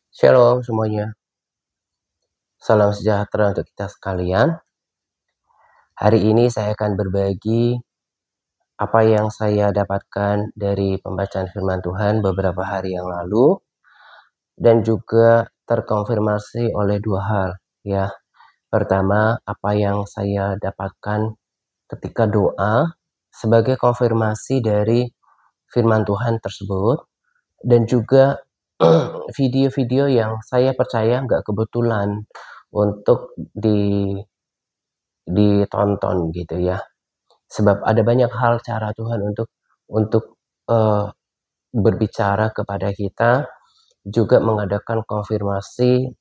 Shalom semuanya, salam sejahtera untuk kita sekalian. Hari ini saya akan berbagi apa yang saya dapatkan dari pembacaan firman Tuhan beberapa hari yang lalu dan juga terkonfirmasi oleh dua hal ya. Pertama, apa yang saya dapatkan ketika doa sebagai konfirmasi dari firman Tuhan tersebut, dan juga video-video yang saya percaya nggak kebetulan untuk ditonton gitu ya. Sebab ada banyak hal cara Tuhan untuk berbicara kepada kita, juga mengadakan konfirmasi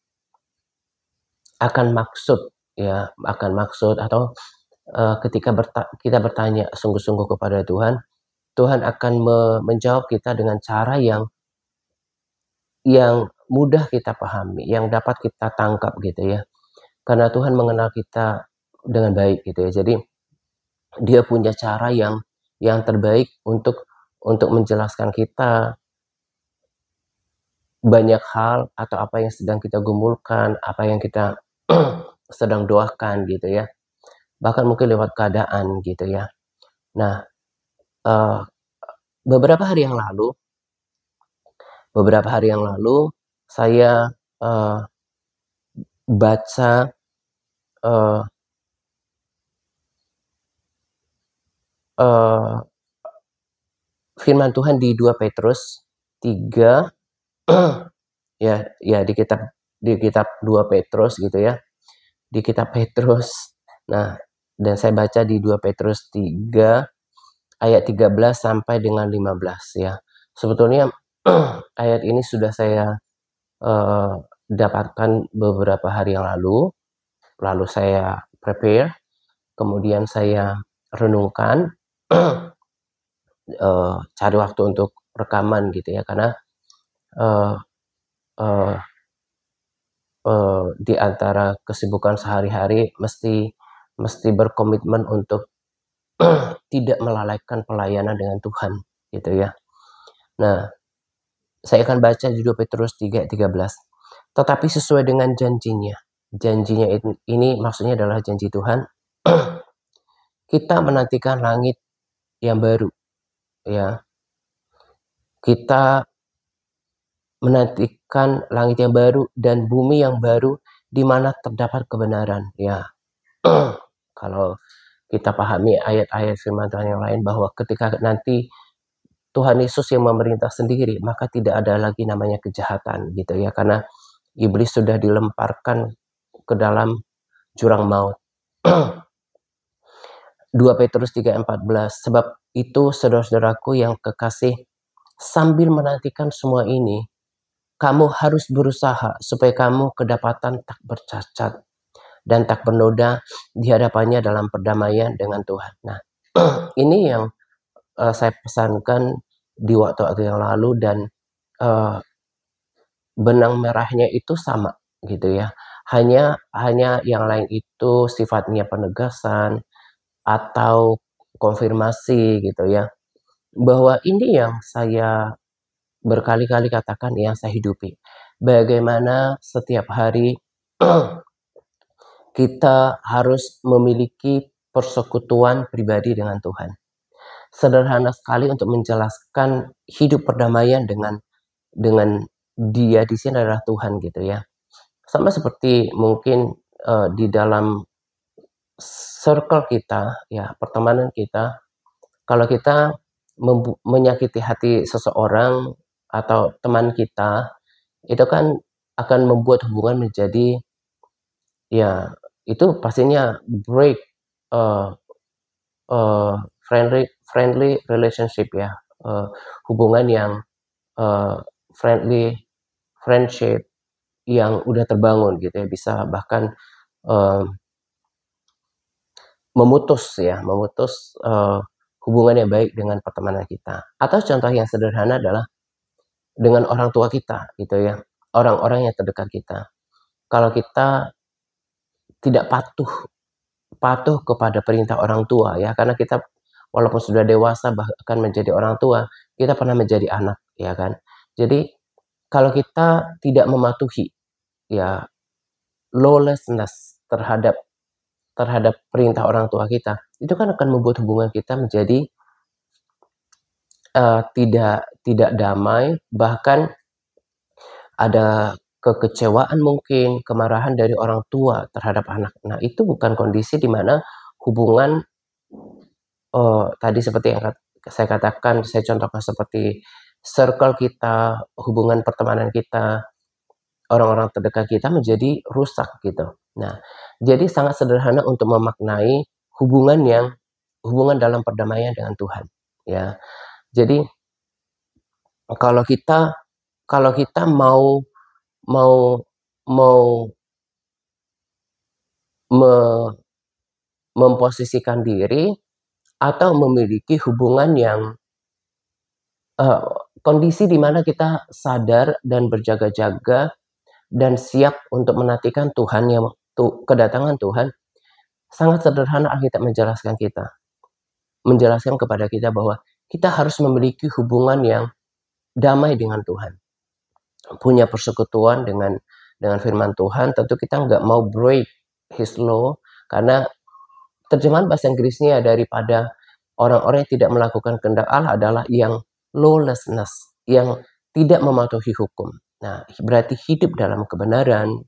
akan maksud ya, akan maksud atau ketika kita bertanya sungguh-sungguh kepada Tuhan, Tuhan akan menjawab kita dengan cara yang mudah kita pahami, yang dapat kita tangkap gitu ya. Karena Tuhan mengenal kita dengan baik gitu ya. Jadi Dia punya cara yang terbaik untuk menjelaskan kita banyak hal atau apa yang sedang kita gumulkan, apa yang kita sedang doakan gitu ya. Bahkan mungkin lewat keadaan gitu ya. Nah, beberapa hari yang lalu saya baca firman Tuhan di 2 Petrus 3 ya di kitab 2 Petrus gitu ya. Di kitab Petrus. Nah, dan saya baca di 2 Petrus 3 ayat 13 sampai dengan 15 ya. Sebetulnya ayat ini sudah saya dapatkan beberapa hari yang lalu saya prepare, kemudian saya renungkan, cari waktu untuk rekaman gitu ya, karena di antara kesibukan sehari-hari mesti berkomitmen untuk tidak melalaikan pelayanan dengan Tuhan gitu ya. Nah, saya akan baca di 2 Petrus 3:13. Tetapi sesuai dengan janjinya. Janjinya ini maksudnya adalah janji Tuhan. Kita menantikan langit yang baru ya. Kita menantikan langit yang baru dan bumi yang baru di mana terdapat kebenaran ya. Kalau kita pahami ayat-ayat firman Tuhan yang lain bahwa ketika nanti Tuhan Yesus yang memerintah sendiri, maka tidak ada lagi namanya kejahatan gitu ya, karena iblis sudah dilemparkan ke dalam jurang maut. 2 Petrus 3:14. Sebab itu saudara-saudaraku yang kekasih, sambil menantikan semua ini, kamu harus berusaha supaya kamu kedapatan tak bercacat dan tak bernoda di hadapannya dalam perdamaian dengan Tuhan. Nah, ini yang saya pesankan di waktu-waktu yang lalu, dan benang merahnya itu sama gitu ya. Hanya yang lain itu sifatnya penegasan atau konfirmasi gitu ya. Bahwa ini yang saya berkali-kali katakan, yang saya hidupi. Bagaimana setiap hari kita harus memiliki persekutuan pribadi dengan Tuhan. Sederhana sekali untuk menjelaskan hidup perdamaian dengan Dia di sini adalah Tuhan gitu ya. Sama seperti mungkin di dalam circle kita ya, pertemanan kita, kalau kita menyakiti hati seseorang atau teman kita, itu kan akan membuat hubungan menjadi ya, itu pastinya break friendly relationship ya, hubungan yang friendship yang udah terbangun gitu ya, bisa bahkan memutus hubungan yang baik dengan pertemanan kita. Atau contoh yang sederhana adalah dengan orang tua kita gitu ya, orang-orang yang terdekat kita. Kalau kita tidak patuh kepada perintah orang tua ya, karena kita walaupun sudah dewasa bahkan menjadi orang tua, kita pernah menjadi anak ya kan. Jadi kalau kita tidak mematuhi, ya, lawlessness terhadap perintah orang tua kita, itu kan akan membuat hubungan kita menjadi tidak damai, bahkan ada kekecewaan mungkin, kemarahan dari orang tua terhadap anak. Nah, itu bukan kondisi di mana hubungan, tadi seperti yang saya katakan, saya contohkan seperti circle kita, hubungan pertemanan kita, orang-orang terdekat kita menjadi rusak gitu. Nah, jadi sangat sederhana untuk memaknai hubungan dalam perdamaian dengan Tuhan, ya. Jadi kalau kita kalau kita mau mau mau me memposisikan diri atau memiliki hubungan yang eee, kondisi di mana kita sadar dan berjaga-jaga dan siap untuk menantikan kedatangan Tuhan, sangat sederhana Alkitab menjelaskan kepada kita bahwa kita harus memiliki hubungan yang damai dengan Tuhan, punya persekutuan dengan firman Tuhan. Tentu kita nggak mau break His law, karena terjemahan bahasa Inggrisnya daripada orang-orang yang tidak melakukan kehendak Allah adalah yang lawlessness, yang tidak mematuhi hukum. Nah, berarti hidup dalam kebenaran,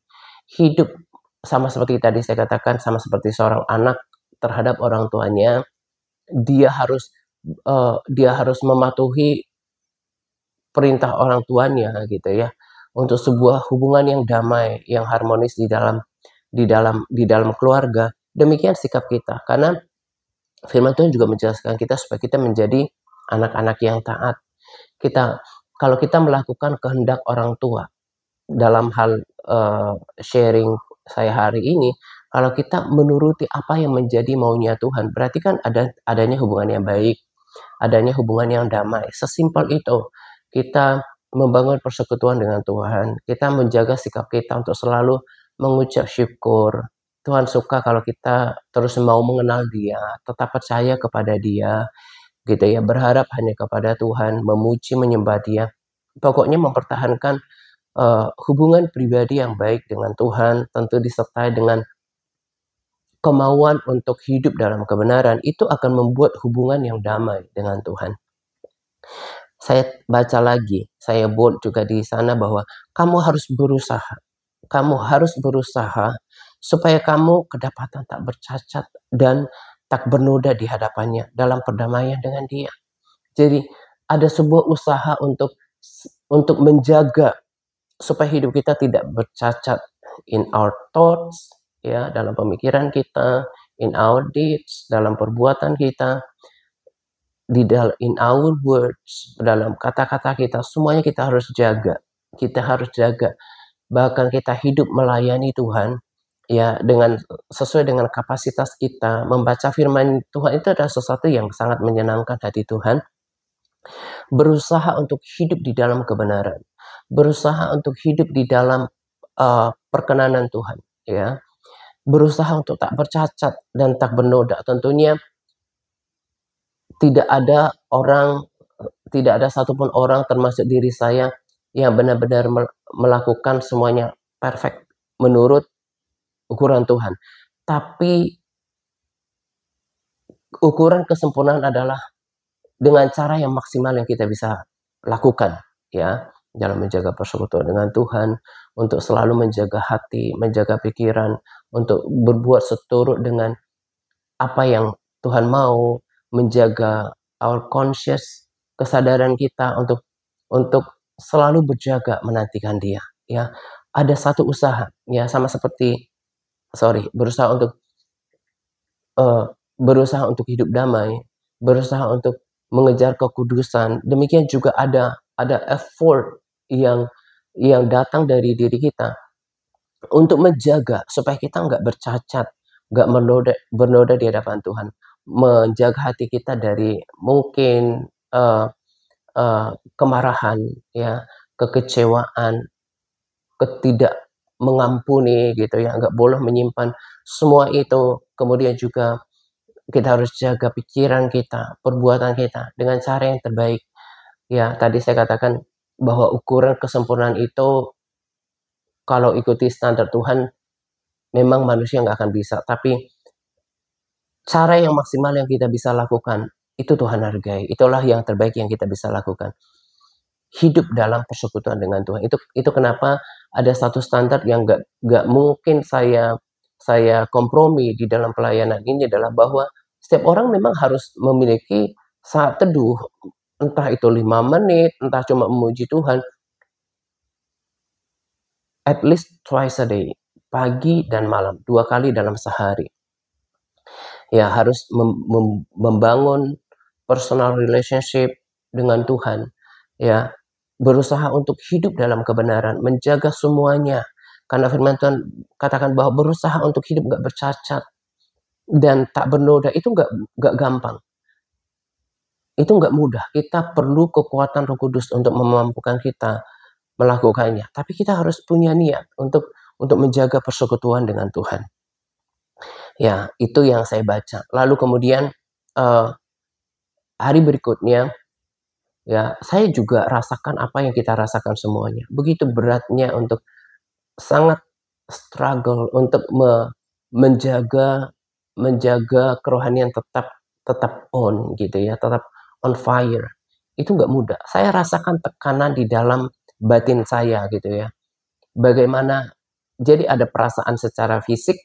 hidup sama seperti tadi saya katakan, sama seperti seorang anak terhadap orang tuanya, dia harus mematuhi perintah orang tuanya gitu ya, untuk sebuah hubungan yang damai, yang harmonis di dalam keluarga. Demikian sikap kita, karena firman Tuhan juga menjelaskan kita supaya kita menjadi anak-anak yang taat. Kalau kita melakukan kehendak orang tua dalam hal sharing saya hari ini, kalau kita menuruti apa yang menjadi maunya Tuhan, berarti kan adanya hubungan yang baik, adanya hubungan yang damai. Sesimpel itu. Kita membangun persekutuan dengan Tuhan, kita menjaga sikap kita untuk selalu mengucap syukur. Tuhan suka kalau kita terus mau mengenal Dia, tetap percaya kepada Dia, gitu ya, berharap hanya kepada Tuhan, memuji, menyembah Dia. Pokoknya mempertahankan hubungan pribadi yang baik dengan Tuhan, tentu disertai dengan kemauan untuk hidup dalam kebenaran, itu akan membuat hubungan yang damai dengan Tuhan. Saya baca lagi, saya bold juga di sana bahwa kamu harus berusaha supaya kamu kedapatan tak bercacat dan tak bernoda di hadapannya dalam perdamaian dengan Dia. Jadi ada sebuah usaha untuk menjaga supaya hidup kita tidak bercacat in our thoughts, ya, dalam pemikiran kita, in our deeds, dalam perbuatan kita, in our words, dalam kata-kata kita, semuanya kita harus jaga. Kita harus jaga. Bahkan kita hidup melayani Tuhan, ya, sesuai dengan kapasitas kita. Membaca firman Tuhan itu adalah sesuatu yang sangat menyenangkan hati Tuhan. Berusaha untuk hidup di dalam kebenaran, berusaha untuk hidup di dalam perkenanan Tuhan, ya, berusaha untuk tak bercacat dan tak bernoda. Tentunya tidak ada satupun orang termasuk diri saya yang benar-benar melakukan semuanya perfect menurut ukuran Tuhan. Tapi ukuran kesempurnaan adalah dengan cara yang maksimal yang kita bisa lakukan, ya, dalam menjaga persekutuan dengan Tuhan, untuk selalu menjaga hati, menjaga pikiran, untuk berbuat seturut dengan apa yang Tuhan mau, menjaga our conscious, kesadaran kita untuk selalu berjaga menantikan Dia, ya. Ada satu usaha, ya, sama seperti berusaha untuk hidup damai, berusaha untuk mengejar kekudusan. Demikian juga ada effort yang datang dari diri kita untuk menjaga supaya kita nggak bercacat, nggak bernoda di hadapan Tuhan, menjaga hati kita dari mungkin kemarahan, ya, kekecewaan, ketidak mengampuni, gitu ya, nggak boleh menyimpan semua itu. Kemudian juga kita harus jaga pikiran kita, perbuatan kita dengan cara yang terbaik. Ya, tadi saya katakan bahwa ukuran kesempurnaan itu kalau ikuti standar Tuhan memang manusia nggak akan bisa. Tapi cara yang maksimal yang kita bisa lakukan itu Tuhan hargai. Itulah yang terbaik yang kita bisa lakukan. Hidup dalam persekutuan dengan Tuhan. Itu kenapa ada satu standar yang nggak mungkin saya kompromi di dalam pelayanan ini adalah bahwa setiap orang memang harus memiliki saat teduh, entah itu 5 menit, entah cuma memuji Tuhan, at least twice a day, pagi dan malam, 2 kali dalam sehari. Ya, harus membangun personal relationship dengan Tuhan, ya, berusaha untuk hidup dalam kebenaran, menjaga semuanya. Karena firman Tuhan katakan bahwa berusaha untuk hidup nggak bercacat dan tak bernoda itu nggak gampang. Itu nggak mudah. Kita perlu kekuatan Roh Kudus untuk memampukan kita melakukannya. Tapi kita harus punya niat untuk menjaga persekutuan dengan Tuhan. Ya, itu yang saya baca. Lalu kemudian hari berikutnya, ya, saya juga rasakan apa yang kita rasakan semuanya. Begitu beratnya untuk sangat struggle untuk menjaga kerohanian tetap on gitu ya, tetap on fire. Itu nggak mudah. Saya rasakan tekanan di dalam batin saya gitu ya. Bagaimana, jadi ada perasaan secara fisik,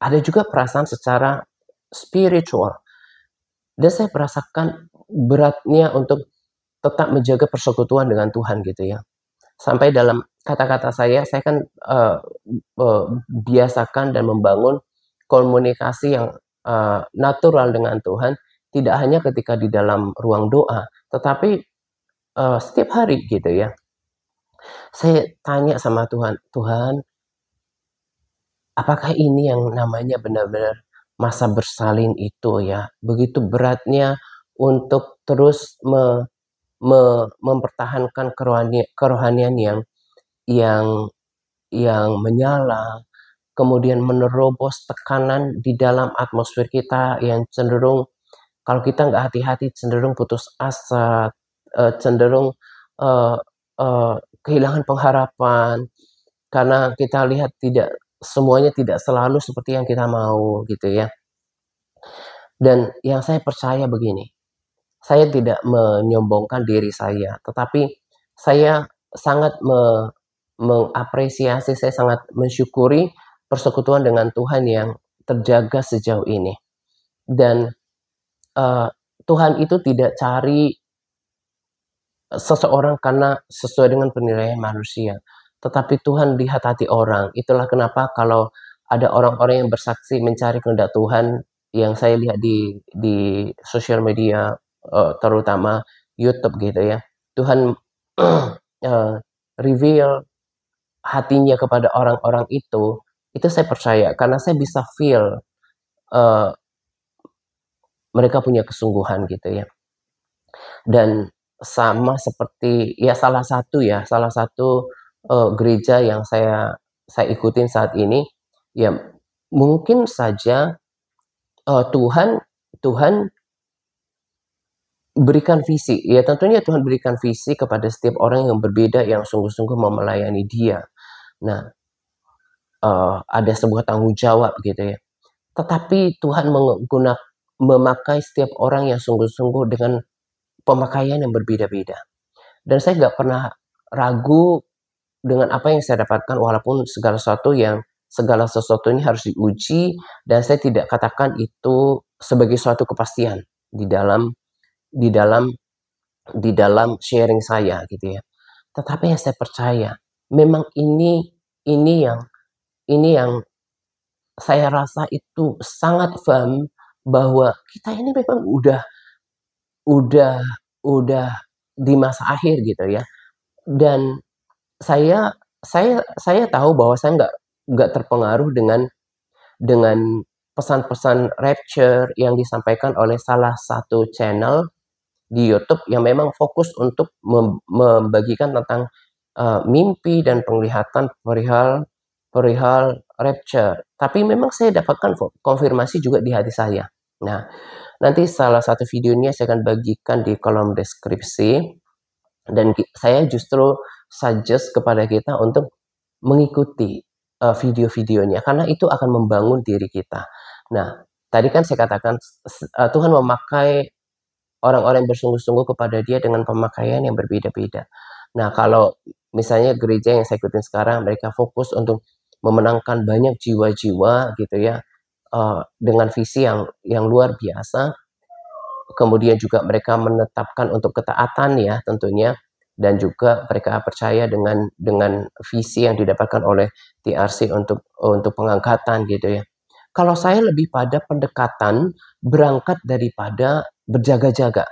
ada juga perasaan secara spiritual. Dan saya merasakan beratnya untuk tetap menjaga persekutuan dengan Tuhan gitu ya. Sampai dalam kata-kata saya kan biasakan dan membangun komunikasi yang natural dengan Tuhan, tidak hanya ketika di dalam ruang doa, tetapi setiap hari gitu ya. Saya tanya sama Tuhan, Tuhan, apakah ini yang namanya benar-benar masa bersalin itu ya? Begitu beratnya untuk terus mempertahankan kerohanian yang menyala, kemudian menerobos tekanan di dalam atmosfer kita yang cenderung, kalau kita nggak hati-hati, cenderung putus asa, cenderung kehilangan pengharapan, karena kita lihat semuanya tidak selalu seperti yang kita mau gitu ya. Dan yang saya percaya begini, saya tidak menyombongkan diri saya, tetapi saya sangat mengapresiasi, saya sangat mensyukuri persekutuan dengan Tuhan yang terjaga sejauh ini. Dan Tuhan itu tidak cari seseorang karena sesuai dengan penilaian manusia, tetapi Tuhan lihat hati orang. Itulah kenapa kalau ada orang-orang yang bersaksi mencari kehendak Tuhan, yang saya lihat di sosial media, terutama YouTube gitu ya, Tuhan reveal hatinya kepada orang-orang itu saya percaya karena saya bisa feel mereka punya kesungguhan gitu ya. Dan sama seperti ya salah satu gereja yang saya ikutin saat ini, ya mungkin saja Tuhan berikan visi, ya tentunya Tuhan berikan visi kepada setiap orang yang berbeda yang sungguh-sungguh mau melayani Dia. Nah, ada sebuah tanggung jawab gitu ya. Tetapi Tuhan memakai setiap orang yang sungguh-sungguh dengan pemakaian yang berbeda-beda. Dan saya nggak pernah ragu dengan apa yang saya dapatkan, walaupun segala sesuatu ini harus diuji, dan saya tidak katakan itu sebagai suatu kepastian di dalam sharing saya gitu ya. Tetapi yang saya percaya, memang ini yang saya rasa itu sangat firm bahwa kita ini memang udah di masa akhir gitu ya. Dan saya tahu bahwa saya nggak terpengaruh dengan pesan-pesan rapture yang disampaikan oleh salah satu channel di YouTube yang memang fokus untuk membagikan tentang mimpi dan penglihatan perihal rapture. Tapi memang saya dapatkan konfirmasi juga di hati saya. Nah, nanti salah satu videonya saya akan bagikan di kolom deskripsi. Dan saya justru suggest kepada kita untuk mengikuti video-videonya, karena itu akan membangun diri kita. Nah, tadi kan saya katakan Tuhan memakai orang-orang yang bersungguh-sungguh kepada Dia dengan pemakaian yang berbeda-beda. Nah, kalau misalnya gereja yang saya ikutin sekarang, mereka fokus untuk memenangkan banyak jiwa-jiwa gitu ya, dengan visi yang luar biasa. Kemudian juga mereka menetapkan untuk ketaatan ya tentunya, dan juga mereka percaya dengan visi yang didapatkan oleh TRC untuk pengangkatan gitu ya. Kalau saya lebih pada pendekatan berangkat daripada berjaga-jaga,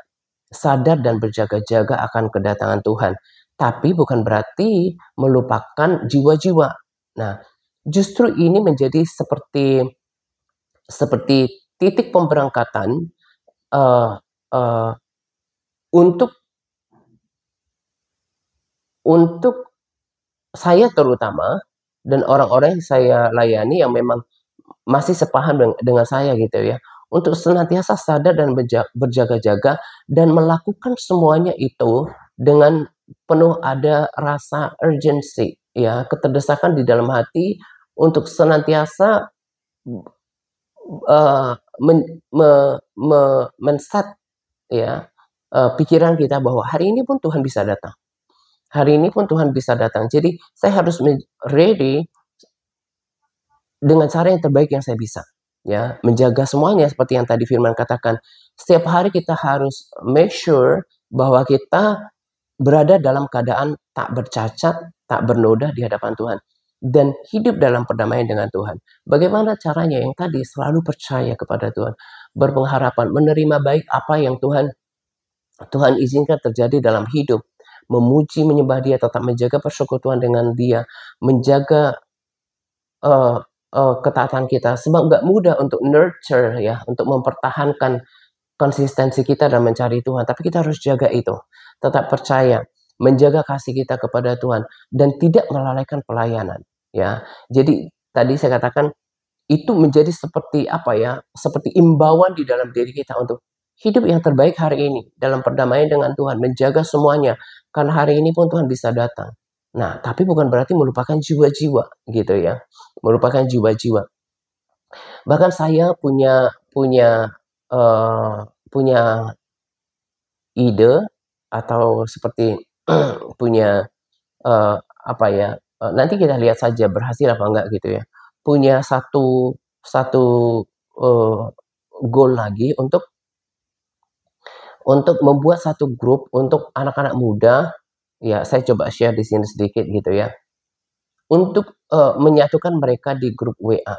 sadar dan berjaga-jaga akan kedatangan Tuhan. Tapi bukan berarti melupakan jiwa-jiwa. Nah, justru ini menjadi seperti titik pemberangkatan uh, uh, untuk saya terutama, dan orang-orang yang saya layani yang memang masih sepaham dengan saya gitu ya, untuk senantiasa sadar dan berjaga-jaga dan melakukan semuanya itu dengan penuh ada rasa urgency ya, keterdesakan di dalam hati untuk senantiasa men-set ya pikiran kita bahwa hari ini pun Tuhan bisa datang. Hari ini pun Tuhan bisa datang. Jadi saya harus ready dengan cara yang terbaik yang saya bisa. Ya, menjaga semuanya seperti yang tadi Firman katakan. Setiap hari kita harus make sure bahwa kita berada dalam keadaan tak bercacat, tak bernoda di hadapan Tuhan. Dan hidup dalam perdamaian dengan Tuhan. Bagaimana caranya? Yang tadi selalu percaya kepada Tuhan. Berpengharapan, menerima baik apa yang Tuhan izinkan terjadi dalam hidup. Memuji, menyembah Dia, tetap menjaga persekutuan dengan Dia, menjaga ketaatan kita. Sebab nggak mudah untuk nurture ya, untuk mempertahankan konsistensi kita dan mencari Tuhan. Tapi kita harus jaga itu, tetap percaya, menjaga kasih kita kepada Tuhan, dan tidak melalaikan pelayanan. Ya, jadi tadi saya katakan itu menjadi seperti apa ya, seperti imbauan di dalam diri kita untuk hidup yang terbaik hari ini dalam perdamaian dengan Tuhan, menjaga semuanya, karena hari ini pun Tuhan bisa datang. Nah, tapi bukan berarti melupakan jiwa-jiwa gitu ya, melupakan jiwa-jiwa. Bahkan saya punya punya ide atau seperti punya apa ya, nanti kita lihat saja berhasil apa enggak gitu ya. Punya satu goal lagi untuk membuat satu grup untuk anak-anak muda. Ya, saya coba share di sini sedikit gitu ya. Untuk menyatukan mereka di grup WA.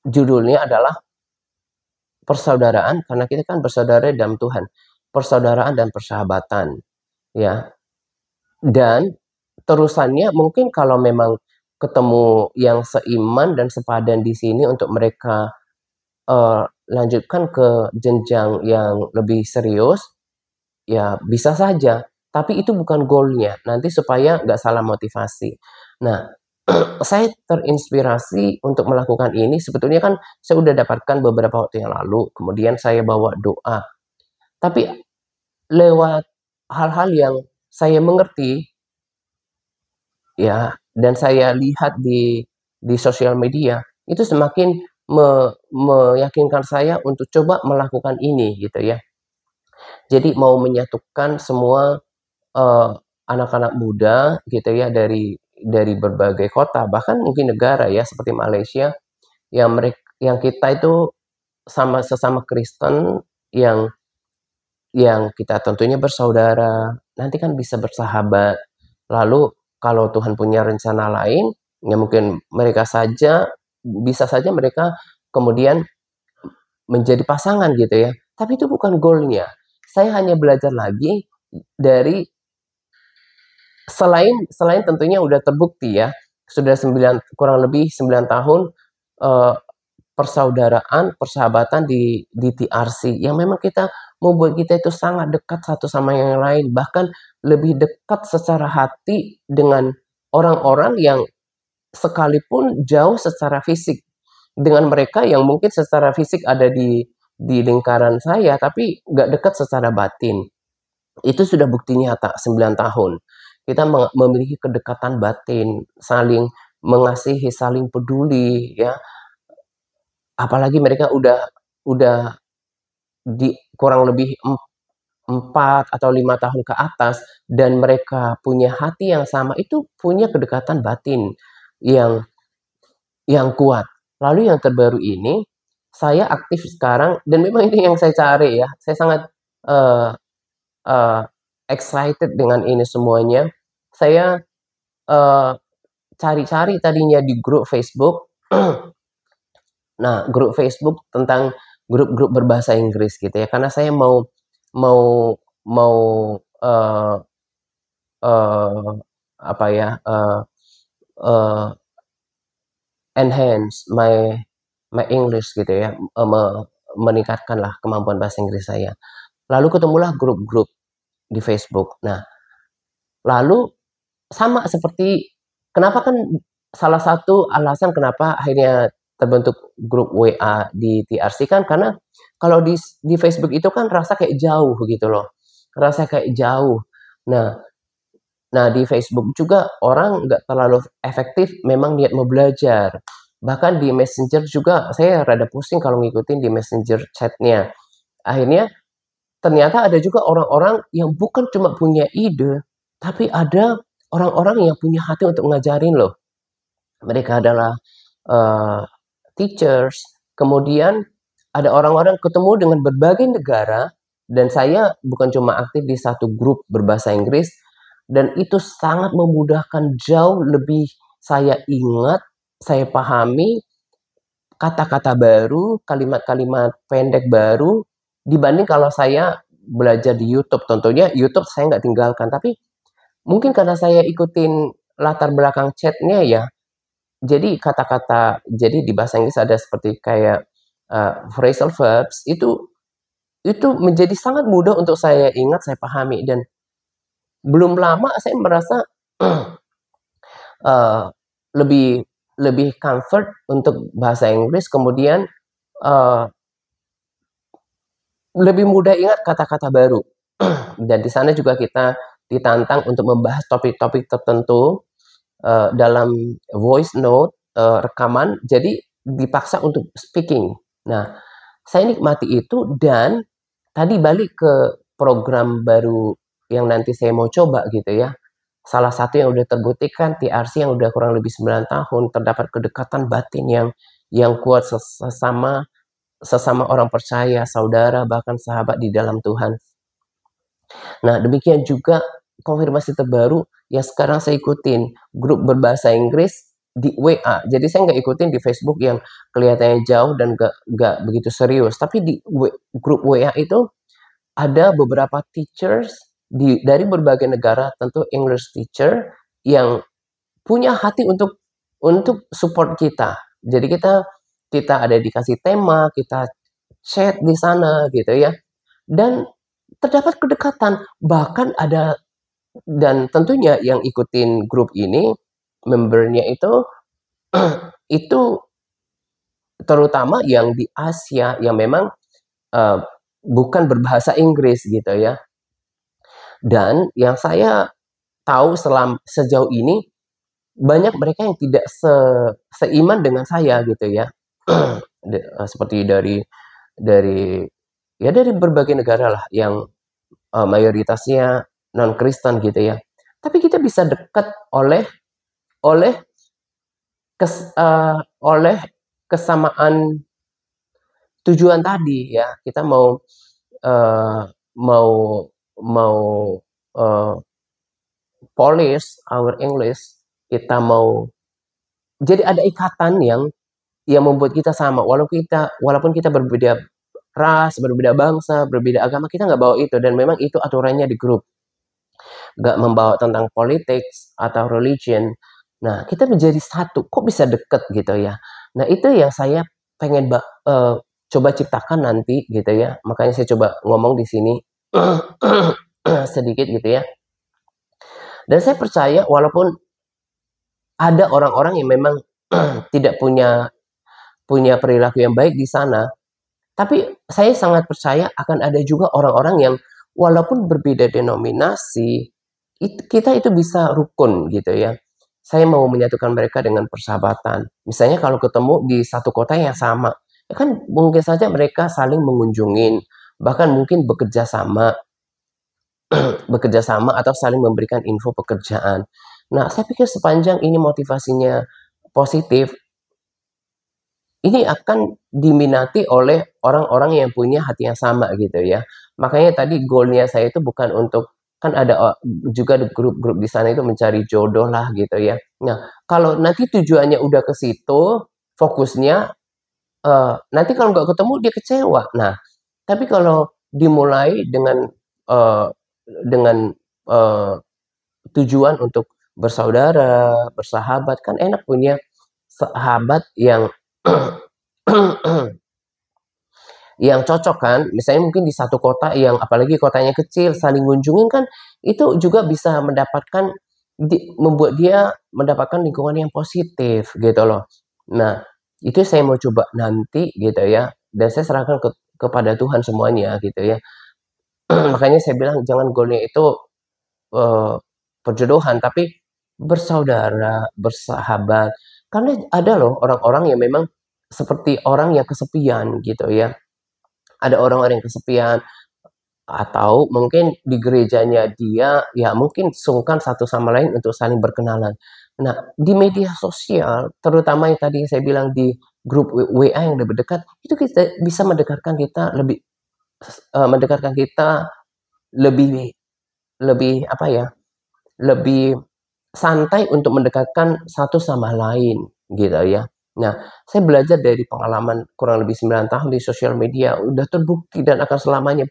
Judulnya adalah persaudaraan, karena kita kan bersaudara dalam Tuhan. Persaudaraan dan persahabatan. Ya. Dan terusannya mungkin kalau memang ketemu yang seiman dan sepadan di sini untuk mereka lanjutkan ke jenjang yang lebih serius, ya bisa saja. Tapi itu bukan goalnya, nanti supaya nggak salah motivasi. Nah, saya terinspirasi untuk melakukan ini. Sebetulnya kan saya sudah dapatkan beberapa waktu yang lalu, kemudian saya bawa doa. Tapi lewat hal-hal yang saya mengerti, ya, dan saya lihat di sosial media, itu semakin meyakinkan saya untuk coba melakukan ini gitu ya. Jadi mau menyatukan semua anak-anak muda gitu ya dari berbagai kota, bahkan mungkin negara ya seperti Malaysia, yang kita itu sesama Kristen yang kita tentunya bersaudara, nanti kan bisa bersahabat. Lalu kalau Tuhan punya rencana lain, ya mungkin bisa saja mereka kemudian menjadi pasangan gitu ya. Tapi itu bukan goalnya. Saya hanya belajar lagi dari selain tentunya udah terbukti ya, sudah kurang lebih 9 tahun persaudaraan, persahabatan di TRC yang memang membuat kita itu sangat dekat satu sama yang lain, bahkan lebih dekat secara hati dengan orang-orang yang sekalipun jauh secara fisik, dengan mereka yang mungkin secara fisik ada di lingkaran saya, tapi nggak dekat secara batin. Itu sudah bukti nyata 9 tahun. Kita memiliki kedekatan batin, saling mengasihi, saling peduli ya. Apalagi mereka udah di kurang lebih 4 atau 5 tahun ke atas dan mereka punya hati yang sama, itu punya kedekatan batin yang kuat. Lalu yang terbaru ini, saya aktif sekarang dan memang ini yang saya cari ya. Saya sangat eee eee, excited dengan ini semuanya. Saya eee, cari-cari tadinya di grup Facebook. Nah, grup Facebook tentang grup-grup berbahasa Inggris gitu ya, karena saya mau mau mau, eee eee, apa ya, eee, enhance my English gitu ya, meningkatkanlah kemampuan bahasa Inggris saya. Lalu ketemulah grup-grup di Facebook. Nah, lalu sama seperti kenapa kan salah satu alasan kenapa akhirnya terbentuk grup WA di TRC kan karena kalau di Facebook itu kan rasa kayak jauh gitu loh, rasa kayak jauh. Nah nah di Facebook juga orang nggak terlalu efektif memang niat mau belajar. Bahkan di Messenger juga saya rada pusing kalau ngikutin di Messenger chat-nya. Akhirnya ternyata ada juga orang-orang yang bukan cuma punya ide, tapi ada orang-orang yang punya hati untuk ngajarin loh. Mereka adalah eee, teachers, kemudian ada orang-orang ketemu dengan berbagai negara dan saya bukan cuma aktif di satu grup berbahasa Inggris dan itu sangat memudahkan jauh lebih saya ingat, saya pahami kata-kata baru, kalimat-kalimat pendek baru, dibanding kalau saya belajar di YouTube. Tentunya YouTube saya nggak tinggalkan, tapi mungkin karena saya ikutin latar belakang chat-nya ya, jadi kata-kata jadi di bahasa Inggris ada seperti kayak, phrasal verbs itu menjadi sangat mudah untuk saya ingat, saya pahami dan belum lama saya merasa, eee, lebih lebih comfort untuk bahasa Inggris kemudian, eee, lebih mudah ingat kata-kata baru. Dan di sana juga kita ditantang untuk membahas topik-topik tertentu, dalam voice note, rekaman, jadi dipaksa untuk speaking. Nah, saya nikmati itu dan tadi balik ke program baru yang nanti saya mau coba gitu ya. Salah satu yang udah terbuktikan TRC yang udah kurang lebih 9 tahun, terdapat kedekatan batin yang kuat sesama sesama orang percaya, saudara, bahkan sahabat di dalam Tuhan. Nah, demikian juga konfirmasi terbaru yang sekarang saya ikutin, grup berbahasa Inggris di WA. Jadi saya nggak ikutin di Facebook yang kelihatannya jauh dan nggak begitu serius. Tapi di grup WA itu ada beberapa teachers dari berbagai negara, tentu English teacher yang punya hati untuk support kita. Jadi kita ada dikasih tema, kita chat di sana gitu ya. Dan terdapat kedekatan, bahkan ada dan tentunya yang ikutin grup ini, membernya itu itu terutama yang di Asia yang memang, eee, bukan berbahasa Inggris gitu ya. Dan yang saya tahu sejauh ini, banyak mereka yang tidak seiman dengan saya gitu ya. Seperti dari dari berbagai negara lah yang, mayoritasnya non-Kristen gitu ya. Tapi kita bisa dekat oleh oleh kesamaan tujuan tadi ya. Kita mau, eee, mau mau, eee, polish our English, kita mau jadi ada ikatan yang membuat kita sama, walaupun kita berbeda ras, berbeda bangsa, berbeda agama, kita nggak bawa itu dan memang itu aturannya di grup. Nggak membawa tentang politics atau religion. Nah, kita menjadi satu, kok bisa deket gitu ya. Nah, itu yang saya pengen coba ciptakan nanti gitu ya. Makanya saya coba ngomong di sini sedikit gitu ya. Dan saya percaya walaupun ada orang-orang yang memang tidak punya punya perilaku yang baik di sana, tapi saya sangat percaya akan ada juga orang-orang yang walaupun berbeda denominasi, kita itu bisa rukun gitu ya. Saya mau menyatukan mereka dengan persahabatan. Misalnya kalau ketemu di satu kota yang sama, ya kan mungkin saja mereka saling mengunjungin, bahkan mungkin bekerja sama atau saling memberikan info pekerjaan. Nah, saya pikir sepanjang ini motivasinya positif, ini akan diminati oleh orang-orang yang punya hati yang sama gitu ya. Makanya tadi goalnya saya itu bukan untuk, kan ada juga di grup-grup di sana itu mencari jodoh lah gitu ya. Nah, kalau nanti tujuannya udah ke situ, fokusnya nanti kalau nggak ketemu dia kecewa. Nah, tapi kalau dimulai eh, dengan tujuan untuk bersaudara, bersahabat, kan enak punya sahabat yang yang cocok kan. Misalnya mungkin di satu kota yang apalagi kotanya kecil, saling kunjungin kan itu juga bisa membuat dia mendapatkan lingkungan yang positif gitu loh. Nah, itu saya mau coba nanti gitu ya. Dan saya serahkan kepada Tuhan semuanya gitu ya. Makanya saya bilang jangan goalnya itu eh, perjodohan, tapi bersaudara, bersahabat. Karena ada loh orang-orang yang memang seperti orang yang kesepian gitu ya. Ada orang-orang yang kesepian atau mungkin di gerejanya dia ya mungkin sungkan satu sama lain untuk saling berkenalan. Nah, di media sosial, terutama yang tadi saya bilang di grup WA yang lebih dekat, itu kita bisa mendekatkan kita lebih lebih apa ya? Lebih santai untuk mendekatkan satu sama lain gitu ya. Nah, saya belajar dari pengalaman kurang lebih 9 tahun di sosial media, udah terbukti dan akan selamanya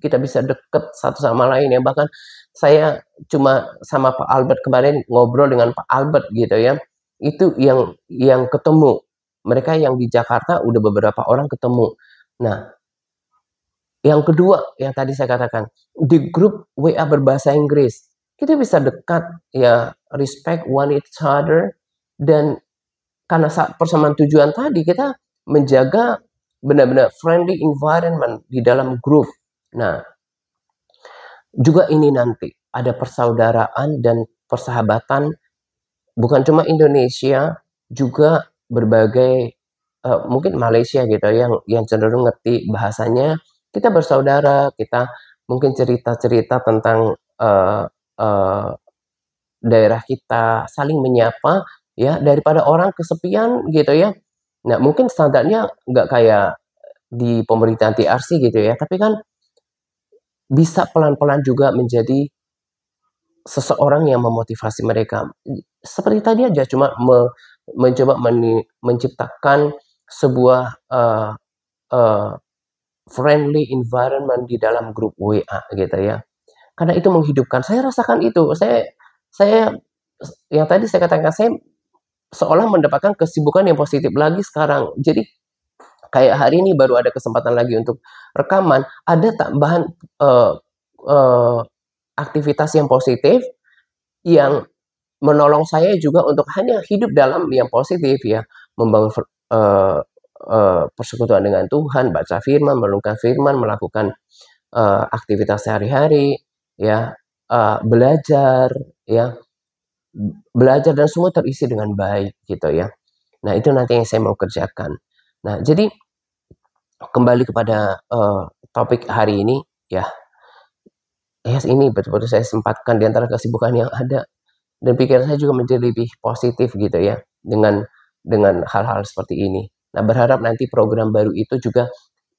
kita bisa deket satu sama lain ya. Bahkan saya cuma sama Pak Albert kemarin ngobrol dengan Pak Albert gitu ya. Itu yang ketemu. Mereka yang di Jakarta udah beberapa orang ketemu. Nah, yang kedua, yang tadi saya katakan, di grup WA berbahasa Inggris, kita bisa dekat, ya, respect one each other, dan karena persamaan tujuan tadi, kita menjaga benar-benar friendly environment di dalam grup. Nah, juga ini nanti, ada persaudaraan dan persahabatan, bukan cuma Indonesia, juga berbagai, mungkin Malaysia gitu, yang cenderung ngerti bahasanya, kita bersaudara, kita mungkin cerita-cerita tentang daerah kita, saling menyapa, ya, daripada orang kesepian gitu ya. Nah, mungkin standarnya nggak kayak di pemerintahan TRC gitu ya, tapi kan bisa pelan-pelan juga menjadi seseorang yang memotivasi mereka. Seperti tadi aja, cuma mencoba menciptakan sebuah uh, friendly environment di dalam grup WA gitu ya. Karena itu menghidupkan. Saya rasakan itu. Saya yang tadi saya katakan, saya seolah mendapatkan kesibukan yang positif lagi sekarang. Jadi kayak hari ini baru ada kesempatan lagi untuk rekaman, ada tambahan uh, uh, aktivitas yang positif yang menolong saya juga untuk hanya hidup dalam yang positif ya, membangun persekutuan dengan Tuhan, baca firman, merenungkan firman, melakukan aktivitas sehari-hari, ya, belajar, ya, belajar dan semua terisi dengan baik gitu ya. Nah, itu nanti yang saya mau kerjakan. Nah, jadi kembali kepada topik hari ini ya, ini betul-betul saya sempatkan di antara kesibukan yang ada, dan pikiran saya juga menjadi lebih positif gitu ya dengan hal-hal seperti ini. Nah, berharap nanti program baru itu juga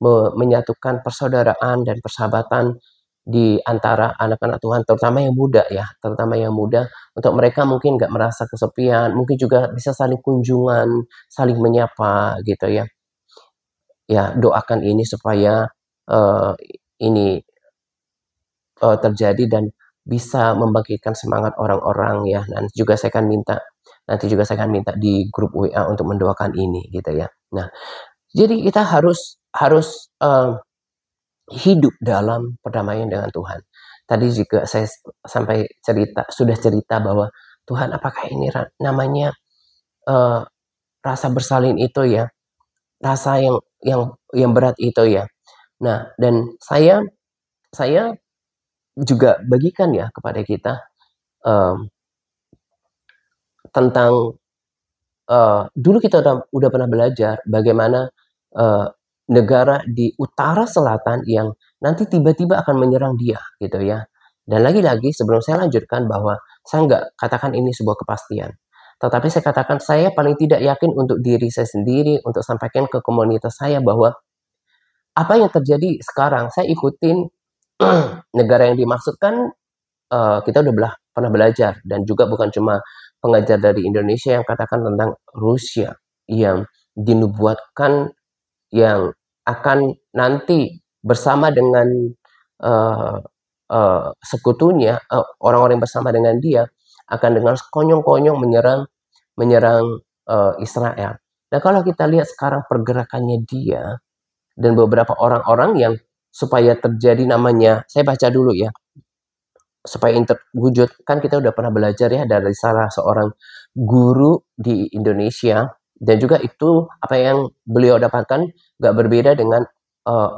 menyatukan persaudaraan dan persahabatan di antara anak-anak Tuhan, terutama yang muda ya, terutama yang muda, untuk mereka mungkin nggak merasa kesepian, mungkin juga bisa saling kunjungan, saling menyapa gitu ya. Ya, doakan ini supaya uh, ini terjadi dan bisa membangkitkan semangat orang-orang ya. Nanti juga saya akan minta di grup WA untuk mendoakan ini gitu ya. Nah, jadi kita harus harus hidup dalam perdamaian dengan Tuhan. Tadi juga saya sudah cerita bahwa Tuhan, apakah ini namanya uh, rasa bersalin itu ya, rasa yang berat itu ya. Nah, dan saya juga bagikan ya kepada kita tentang dulu kita udah pernah belajar bagaimana negara di utara selatan yang nanti tiba-tiba akan menyerang dia gitu ya. Dan lagi-lagi sebelum saya lanjutkan bahwa saya nggak katakan ini sebuah kepastian. Tetapi saya katakan saya paling tidak yakin untuk diri saya sendiri, untuk sampaikan ke komunitas saya bahwa apa yang terjadi sekarang, saya ikutin negara yang dimaksudkan kita udah pernah belajar, dan juga bukan cuma pengajar dari Indonesia yang katakan tentang Rusia yang dinubuatkan yang akan nanti bersama dengan sekutunya, orang-orang yang bersama dengan dia akan dengan konyong-konyong menyerang Israel. Nah, kalau kita lihat sekarang pergerakannya dia dan beberapa orang-orang yang supaya terjadi namanya, saya baca dulu ya, supaya terwujud, kan kita udah pernah belajar ya dari salah seorang guru di Indonesia, dan juga itu apa yang beliau dapatkan gak berbeda dengan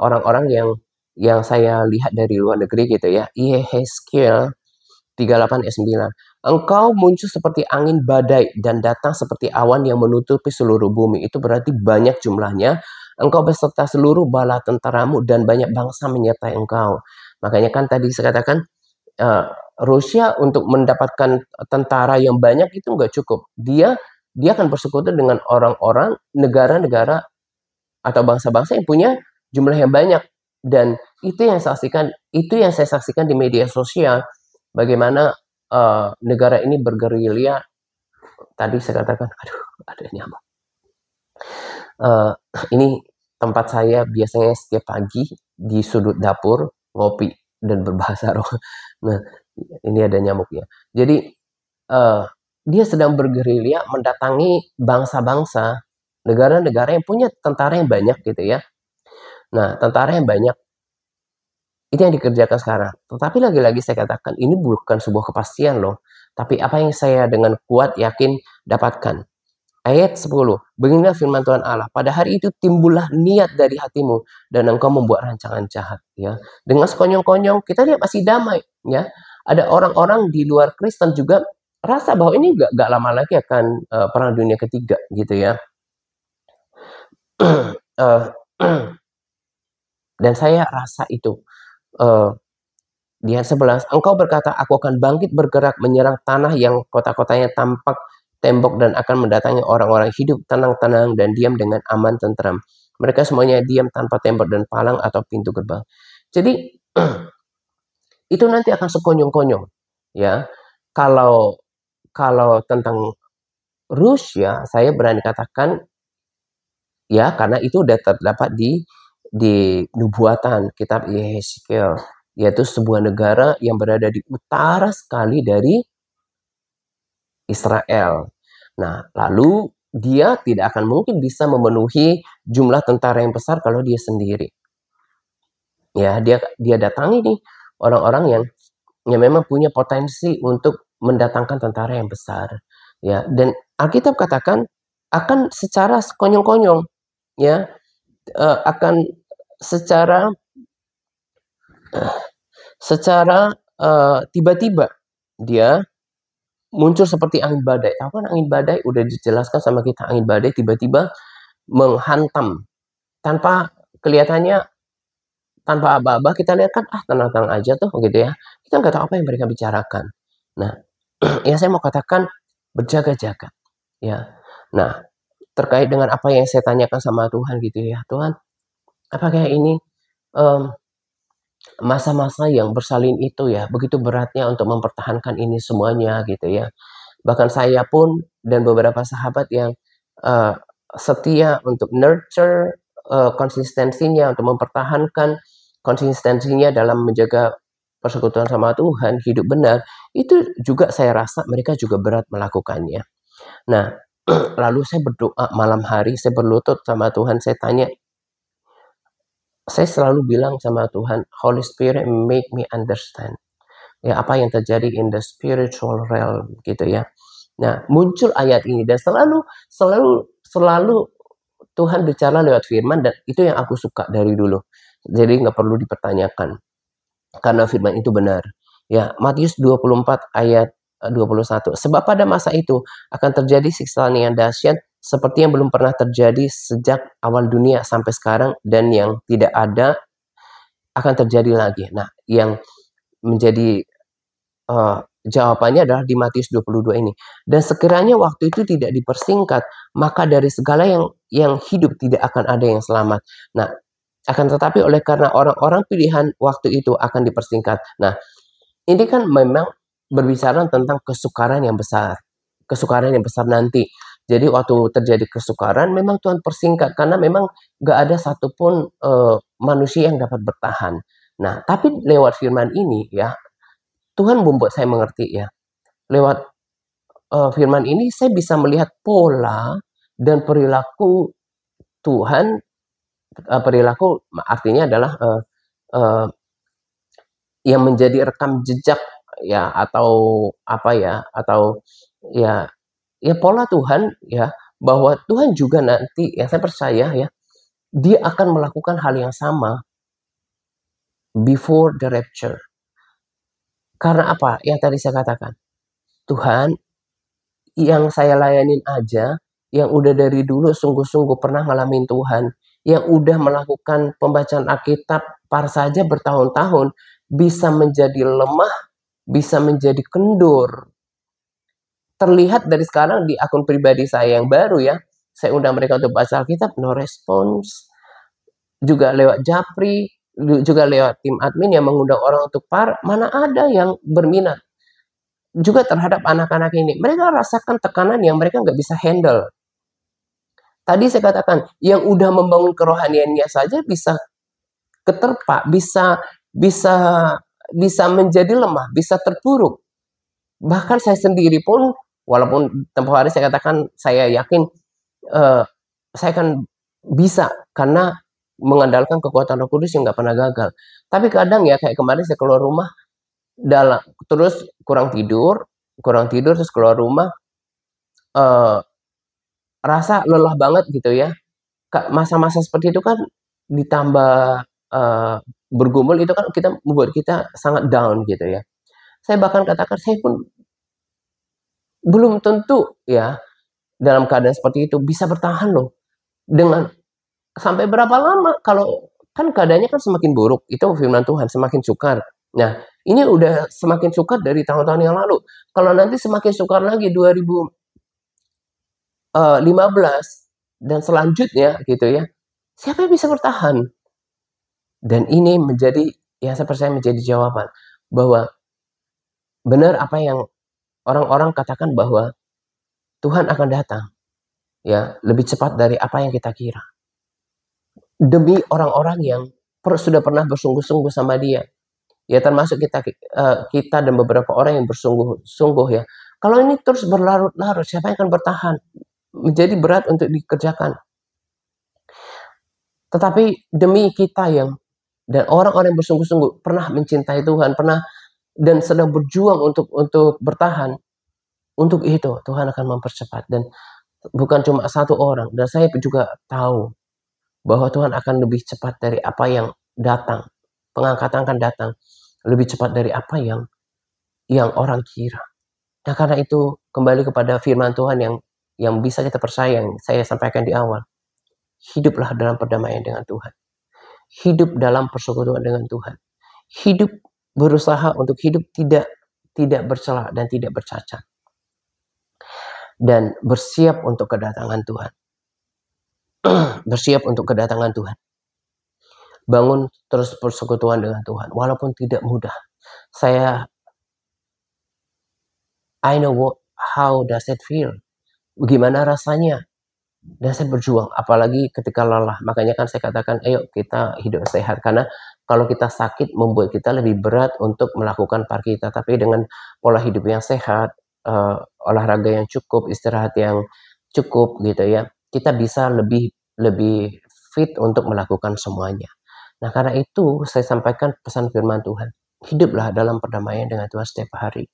orang-orang yang saya lihat dari luar negeri gitu ya. Yehezkiel 38 ayat 9. Engkau muncul seperti angin badai dan datang seperti awan yang menutupi seluruh bumi. Itu berarti banyak jumlahnya. Engkau beserta seluruh bala tentaramu dan banyak bangsa menyertai engkau. Makanya kan tadi saya katakan Rusia untuk mendapatkan tentara yang banyak itu nggak cukup. Dia akan bersekutu dengan orang-orang, negara-negara atau bangsa-bangsa yang punya jumlah yang banyak. Dan itu yang saya saksikan di media sosial, bagaimana negara ini bergerilya. Tadi saya katakan, aduh, ada nyamuk. Ini tempat saya biasanya setiap pagi di sudut dapur ngopi dan berbahasa roh. Nah, ini ada nyamuknya. Jadi dia sedang bergerilya mendatangi bangsa-bangsa, negara-negara yang punya tentara yang banyak gitu ya. Nah, tentara yang banyak itu yang dikerjakan sekarang. Tetapi lagi-lagi saya katakan ini bukan sebuah kepastian loh. Tapi apa yang saya dengan kuat yakin dapatkan. Ayat 10. Beginilah firman Tuhan Allah. Pada hari itu timbullah niat dari hatimu dan engkau membuat rancangan jahat. Ya, dengan sekonyong-konyong kita lihat masih damai. Ya, ada orang-orang di luar Kristen juga rasa bahwa ini gak lama lagi akan perang dunia ketiga gitu ya. Dan saya rasa itu. Di ayat 11, engkau berkata, aku akan bangkit bergerak menyerang tanah yang kota-kotanya tampak tembok dan akan mendatangi orang-orang hidup tenang-tenang dan diam dengan aman tentram. Mereka semuanya diam tanpa tembok dan palang atau pintu gerbang. Jadi itu nanti akan sekonyong-konyong, ya. Kalau tentang Rusia, saya berani katakan ya, karena itu sudah terdapat di nubuatan kitab Yehezkiel, yaitu sebuah negara yang berada di utara sekali dari Israel. Nah, lalu dia tidak akan mungkin bisa memenuhi jumlah tentara yang besar kalau dia sendiri. Ya, dia datangi nih orang-orang yang memang punya potensi untuk mendatangkan tentara yang besar. Ya, dan Alkitab katakan akan secara konyong-konyong, ya, akan secara tiba-tiba dia muncul seperti angin badai. Tahu kan angin badai? Udah dijelaskan sama kita, angin badai tiba-tiba menghantam tanpa kelihatannya, tanpa aba-aba. Kita lihat kan tenang-tenang aja tuh gitu ya. Kita nggak tahu apa yang mereka bicarakan. Nah, yang saya mau katakan berjaga-jaga ya. Nah, terkait dengan apa yang saya tanyakan sama Tuhan gitu ya, Tuhan, apakah ini masa-masa yang bersalin itu ya begitu beratnya untuk mempertahankan ini semuanya gitu ya. Bahkan saya pun dan beberapa sahabat yang setia untuk nurture konsistensinya, untuk mempertahankan konsistensinya dalam menjaga persekutuan sama Tuhan, hidup benar, itu juga saya rasa mereka juga berat melakukannya. Nah, lalu saya berdoa malam hari, saya berlutut sama Tuhan, saya tanya, saya selalu bilang sama Tuhan, Holy Spirit make me understand. Ya, apa yang terjadi in the spiritual realm gitu ya. Nah, muncul ayat ini dan selalu Tuhan bicara lewat firman, dan itu yang aku suka dari dulu. Jadi nggak perlu dipertanyakan. karena firman itu benar. Ya, Matius 24 ayat 21. Sebab pada masa itu akan terjadi siksaan yang dahsyat seperti yang belum pernah terjadi sejak awal dunia sampai sekarang, dan yang tidak ada akan terjadi lagi. Nah, yang menjadi jawabannya adalah di Matius 22 ini. Dan sekiranya waktu itu tidak dipersingkat, maka dari segala yang hidup tidak akan ada yang selamat. Nah, akan tetapi oleh karena orang-orang pilihan waktu itu akan dipersingkat. Nah, ini kan memang berbicara tentang kesukaran yang besar. Kesukaran yang besar nanti. Jadi waktu terjadi kesukaran, memang Tuhan persingkat. Karena memang gak ada satupun manusia yang dapat bertahan. Nah, tapi lewat firman ini ya, Tuhan membuat saya mengerti ya. Lewat firman ini saya bisa melihat pola dan perilaku Tuhan. Perilaku artinya adalah yang menjadi rekam jejak ya, atau apa ya, atau ya pola Tuhan ya, bahwa Tuhan juga nanti, yang saya percaya ya, dia akan melakukan hal yang sama before the rapture. Karena apa? Yang tadi saya katakan, Tuhan yang saya layanin aja, yang udah dari dulu sungguh-sungguh pernah ngalamin Tuhan, yang udah melakukan pembacaan Alkitab par saja bertahun-tahun, bisa menjadi lemah, bisa menjadi kendur. Terlihat dari sekarang di akun pribadi saya yang baru ya, saya undang mereka untuk baca Alkitab, no response. Juga lewat Japri, juga lewat tim admin yang mengundang orang untuk par, mana ada yang berminat. Juga terhadap anak-anak ini, mereka rasakan tekanan yang mereka nggak bisa handle. Tadi saya katakan, yang udah membangun kerohaniannya saja bisa keterpa, bisa menjadi lemah, bisa terpuruk. Bahkan saya sendiri pun, walaupun tempoh hari saya katakan, saya yakin saya akan bisa karena mengandalkan kekuatan Roh Kudus yang nggak pernah gagal. Tapi kadang ya, kayak kemarin saya keluar rumah, terus kurang tidur terus keluar rumah, rasa lelah banget gitu ya. Masa-masa seperti itu kan ditambah bergumul, itu kan membuat kita sangat down gitu ya. Saya bahkan katakan, saya pun belum tentu ya dalam keadaan seperti itu bisa bertahan loh. Dengan sampai berapa lama, kalau kan keadaannya kan semakin buruk, itu firman Tuhan, semakin sukar. Nah, ini udah semakin sukar dari tahun-tahun yang lalu. Kalau nanti semakin sukar lagi 2015 dan selanjutnya gitu ya, siapa yang bisa bertahan? Dan ini menjadi, yang saya percaya menjadi jawaban, bahwa benar apa yang orang-orang katakan, bahwa Tuhan akan datang ya lebih cepat dari apa yang kita kira. Demi orang-orang yang sudah pernah bersungguh-sungguh sama Dia. Ya, termasuk kita dan beberapa orang yang bersungguh-sungguh ya. Kalau ini terus berlarut-larut, siapa yang akan bertahan? Menjadi berat untuk dikerjakan. Tetapi demi kita dan orang-orang yang bersungguh-sungguh pernah mencintai Tuhan, pernah dan sedang berjuang untuk bertahan, untuk itu Tuhan akan mempercepat. Dan bukan cuma satu orang, dan saya juga tahu bahwa Tuhan akan lebih cepat dari apa yang datang. Pengangkatan akan datang lebih cepat dari apa yang orang kira. Nah, karena itu kembali kepada firman Tuhan yang bisa kita percaya, yang saya sampaikan di awal. Hiduplah dalam perdamaian dengan Tuhan. Hidup dalam persekutuan dengan Tuhan. Hidup, berusaha untuk hidup tidak bercela dan tidak bercacat. Dan bersiap untuk kedatangan Tuhan. Bersiap untuk kedatangan Tuhan. Bangun terus persekutuan dengan Tuhan, walaupun tidak mudah. I know how does it feel. Bagaimana rasanya? Dan saya berjuang, apalagi ketika lelah. Makanya kan saya katakan, ayo kita hidup sehat. Karena kalau kita sakit, membuat kita lebih berat untuk melakukan par kita. Tapi dengan pola hidup yang sehat, olahraga yang cukup, istirahat yang cukup gitu ya, kita bisa lebih fit untuk melakukan semuanya. Nah, karena itu saya sampaikan pesan firman Tuhan. Hiduplah dalam perdamaian dengan Tuhan setiap hari.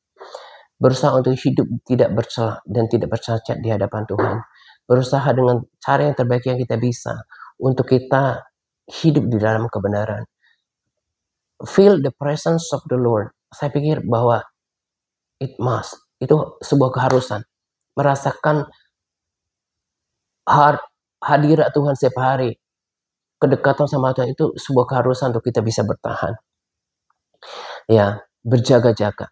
Berusaha untuk hidup tidak bercela dan tidak bercacat di hadapan Tuhan. Berusaha dengan cara yang terbaik yang kita bisa untuk kita hidup di dalam kebenaran. feel the presence of the Lord. Saya pikir bahwa itu sebuah keharusan. Merasakan hadirat Tuhan setiap hari, kedekatan sama Tuhan itu sebuah keharusan untuk kita bisa bertahan. Ya, berjaga-jaga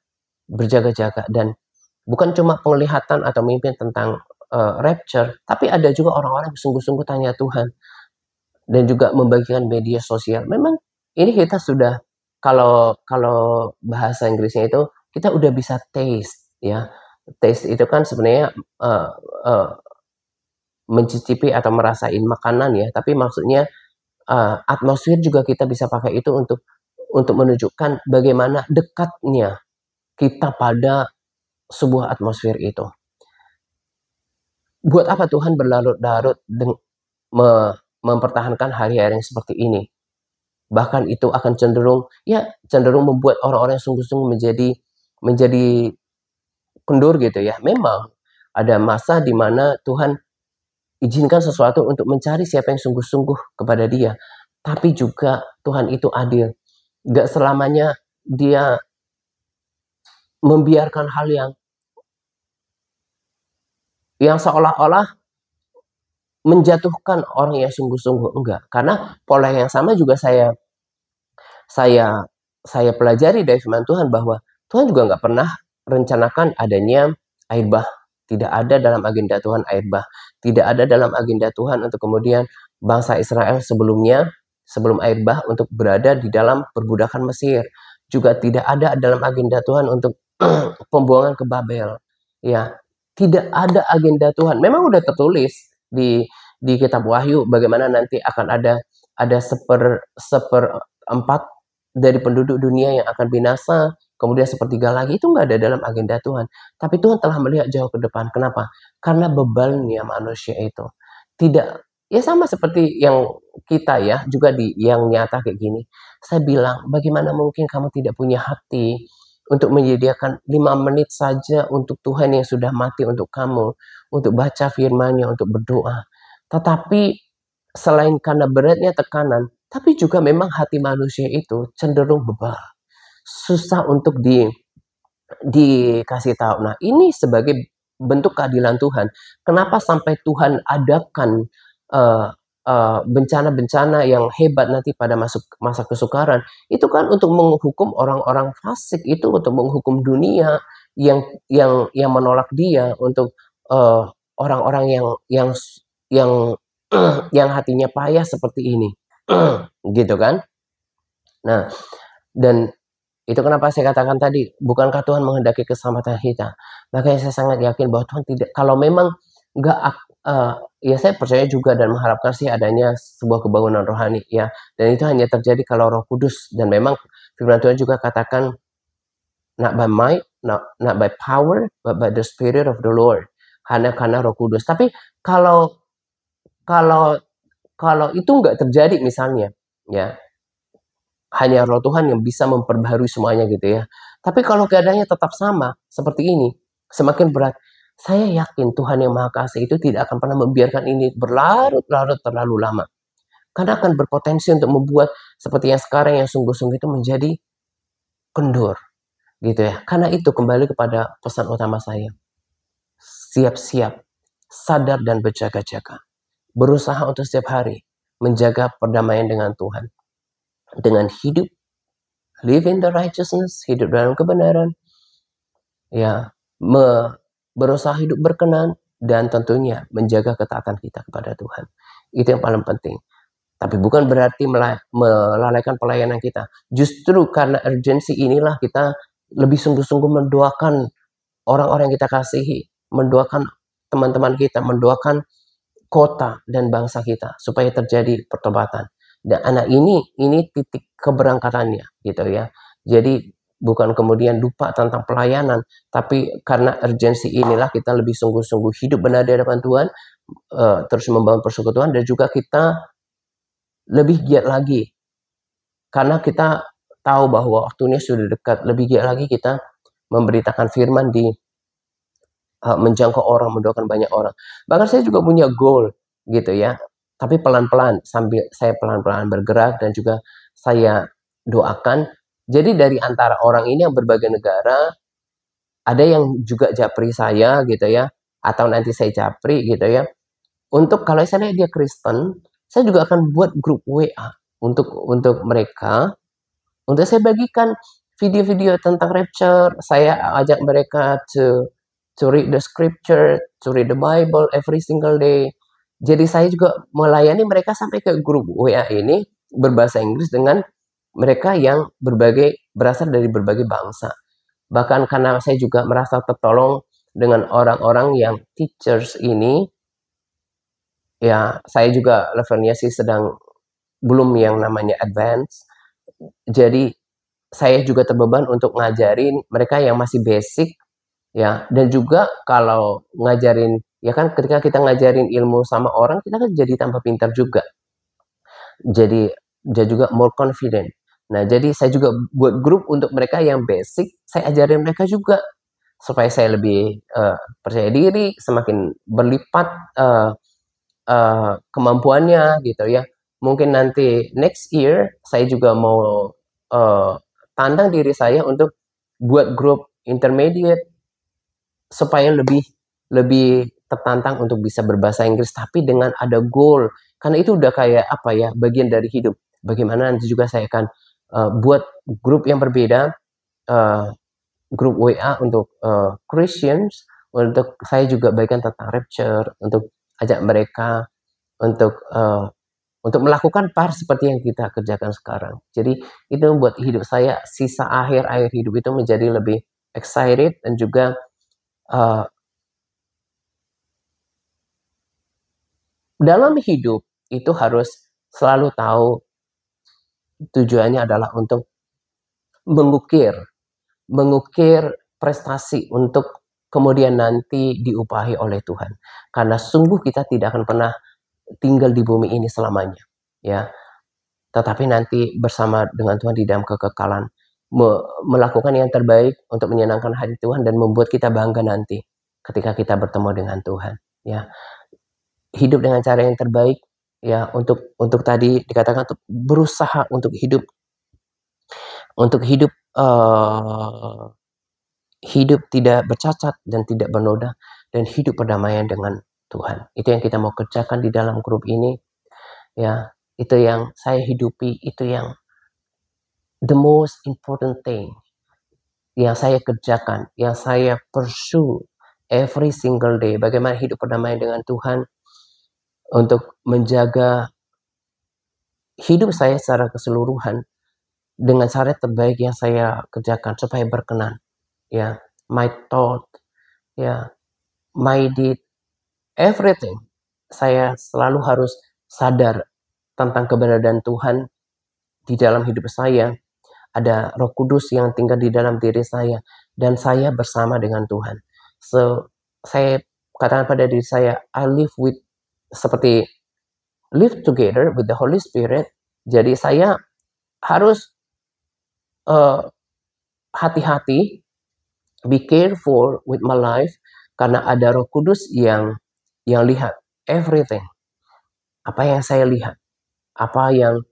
dan bukan cuma penglihatan atau mimpi tentang rapture, tapi ada juga orang-orang yang sungguh-sungguh tanya Tuhan dan juga membagikan media sosial. Memang ini kita sudah, kalau bahasa Inggrisnya itu kita udah bisa taste, ya. Taste itu kan sebenarnya mencicipi atau merasain makanan, ya, tapi maksudnya atmosfer juga kita bisa pakai itu untuk menunjukkan bagaimana dekatnya kita pada sebuah atmosfer itu. Buat apa Tuhan berlarut-larut mempertahankan hari-hari yang seperti ini? Bahkan itu akan cenderung membuat orang-orang yang sungguh-sungguh menjadi kendur gitu ya. Memang ada masa di mana Tuhan izinkan sesuatu untuk mencari siapa yang sungguh-sungguh kepada Dia. Tapi juga Tuhan itu adil. Gak selamanya Dia membiarkan hal yang seolah-olah menjatuhkan orang yang sungguh-sungguh, enggak. Karena pola yang sama juga saya pelajari dari firman Tuhan, bahwa Tuhan juga nggak pernah rencanakan adanya air bah. Tidak ada dalam agenda Tuhan air bah. Tidak ada dalam agenda Tuhan untuk kemudian bangsa Israel sebelum air bah untuk berada di dalam perbudakan Mesir. Juga tidak ada dalam agenda Tuhan untuk pembuangan ke Babel. Ya, tidak ada agenda Tuhan. Memang udah tertulis di kitab Wahyu bagaimana nanti akan ada seperempat dari penduduk dunia yang akan binasa, kemudian sepertiga lagi. Itu nggak ada dalam agenda Tuhan. Tapi Tuhan telah melihat jauh ke depan. Kenapa? Karena bebannya manusia itu tidak, ya sama seperti yang kita ya, juga yang nyata kayak gini. Saya bilang, bagaimana mungkin kamu tidak punya hati untuk menyediakan 5 menit saja untuk Tuhan yang sudah mati untuk kamu, untuk baca firman-Nya, untuk berdoa. Tetapi selain karena beratnya tekanan, tapi juga memang hati manusia itu cenderung bebal, susah untuk dikasih tahu. Nah, ini sebagai bentuk keadilan Tuhan. Kenapa sampai Tuhan adakan bencana-bencana yang hebat nanti pada masa kesukaran? Itu kan untuk menghukum orang-orang fasik, itu untuk menghukum dunia yang menolak Dia, untuk orang-orang yang yang hatinya payah seperti ini. Gitu kan? Nah, dan itu kenapa saya katakan tadi, bukankah Tuhan menghendaki keselamatan kita? Makanya saya sangat yakin bahwa Tuhan tidak, kalau memang nggak, ya saya percaya juga dan mengharapkan sih adanya sebuah kebangunan rohani, ya. Dan itu hanya terjadi kalau Roh Kudus, dan memang firman Tuhan juga katakan, not by might, not by power, but by the Spirit of the Lord. Karena Roh Kudus. Tapi kalau itu nggak terjadi misalnya, ya, hanya Roh Tuhan yang bisa memperbaharui semuanya gitu ya. Tapi kalau keadaannya tetap sama seperti ini, semakin berat, saya yakin Tuhan yang Maha Kasih itu tidak akan pernah membiarkan ini berlarut-larut terlalu lama. Karena akan berpotensi untuk membuat seperti yang sekarang yang sungguh-sungguh itu menjadi kendur, gitu ya. Karena itu kembali kepada pesan utama saya. Siap-siap, sadar dan berjaga-jaga. Berusaha untuk setiap hari menjaga perdamaian dengan Tuhan. Dengan hidup, live in the righteousness, hidup dalam kebenaran, ya, berusaha hidup berkenan, dan tentunya menjaga ketaatan kita kepada Tuhan. Itu yang paling penting. Tapi bukan berarti melalaikan pelayanan kita. Justru karena urgensi inilah kita lebih sungguh-sungguh mendoakan orang-orang yang kita kasihi, mendoakan teman-teman kita, mendoakan kota dan bangsa kita supaya terjadi pertobatan. Dan anak ini titik keberangkatannya, gitu ya. Jadi bukan kemudian lupa tentang pelayanan, tapi karena urgensi inilah kita lebih sungguh-sungguh hidup benar di hadapan Tuhan, terus membangun persekutuan, dan juga kita lebih giat lagi karena kita tahu bahwa waktunya sudah dekat. Lebih giat lagi kita memberitakan firman, menjangkau orang, mendoakan banyak orang. Bahkan saya juga punya goal gitu ya, tapi pelan-pelan, sambil saya pelan-pelan bergerak, dan juga saya doakan. Jadi dari antara orang ini yang berbagai negara, ada yang juga japri saya gitu ya, atau nanti saya japri gitu ya. Untuk kalau misalnya dia Kristen, saya juga akan buat grup WA untuk mereka, untuk saya bagikan video-video tentang rapture. Saya ajak mereka to read the scripture, to read the Bible every single day. Jadi saya juga melayani mereka sampai ke grup WA ini berbahasa Inggris dengan mereka yang berasal dari berbagai bangsa. Bahkan karena saya juga merasa tertolong dengan orang-orang yang teachers ini, ya saya juga levelnya sih sedang belum yang namanya advance. Jadi saya juga terbeban untuk ngajarin mereka yang masih basic ya, dan juga kalau ngajarin ya kan, ketika kita ngajarin ilmu sama orang, kita kan jadi tambah pintar juga. Jadi dia juga more confident. Nah, jadi saya juga buat grup untuk mereka yang basic, saya ajarin mereka juga supaya saya lebih percaya diri, semakin berlipat kemampuannya gitu ya. Mungkin nanti next year saya juga mau tantang diri saya untuk buat grup intermediate supaya lebih lebih tertantang untuk bisa berbahasa Inggris, tapi dengan ada goal. Karena itu udah kayak apa ya, bagian dari hidup. Bagaimana nanti juga saya akan buat grup yang berbeda, uh, grup WA untuk Christians, untuk saya juga bagikan tentang rapture, untuk ajak mereka untuk melakukan part seperti yang kita kerjakan sekarang. Jadi itu membuat hidup saya sisa akhir hidup itu menjadi lebih excited, dan juga uh, dalam hidup itu harus selalu tahu tujuannya adalah untuk mengukir mengukir prestasi untuk kemudian nanti diupahi oleh Tuhan. Karena sungguh kita tidak akan pernah tinggal di bumi ini selamanya, ya. Tetapi nanti bersama dengan Tuhan di dalam kekekalan, melakukan yang terbaik untuk menyenangkan hati Tuhan dan membuat kita bangga nanti ketika kita bertemu dengan Tuhan, ya. Hidup dengan cara yang terbaik, ya, untuk tadi dikatakan untuk berusaha untuk hidup hidup tidak bercacat dan tidak bernoda, dan hidup perdamaian dengan Tuhan. Itu yang kita mau kerjakan di dalam grup ini, ya. Itu yang saya hidupi, itu yang the most important thing yang saya kerjakan, yang saya pursue every single day. Bagaimana hidup perdamaian dengan Tuhan, untuk menjaga hidup saya secara keseluruhan dengan cara terbaik yang saya kerjakan supaya berkenan, ya. My thought, ya, my deed, everything. Saya selalu harus sadar tentang keberadaan Tuhan di dalam hidup saya. Ada Roh Kudus yang tinggal di dalam diri saya, dan saya bersama dengan Tuhan. So, saya katakan pada diri saya, I live with, seperti live together with the Holy Spirit. Jadi saya harus hati-hati, be careful with my life, karena ada Roh Kudus yang lihat everything. Apa yang saya lihat, apa yang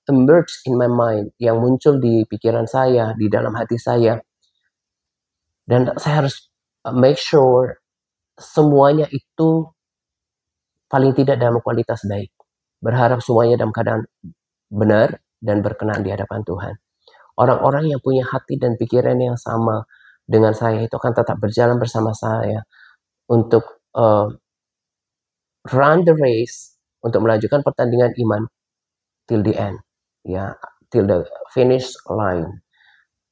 emerge in my mind, yang muncul di pikiran saya, di dalam hati saya. Dan saya harus make sure semuanya itu paling tidak dalam kualitas baik. Berharap semuanya dalam keadaan benar dan berkenan di hadapan Tuhan. Orang-orang yang punya hati dan pikiran yang sama dengan saya itu akan tetap berjalan bersama saya untuk run the race, untuk melanjutkan pertandingan iman till the end, ya, till the finish line.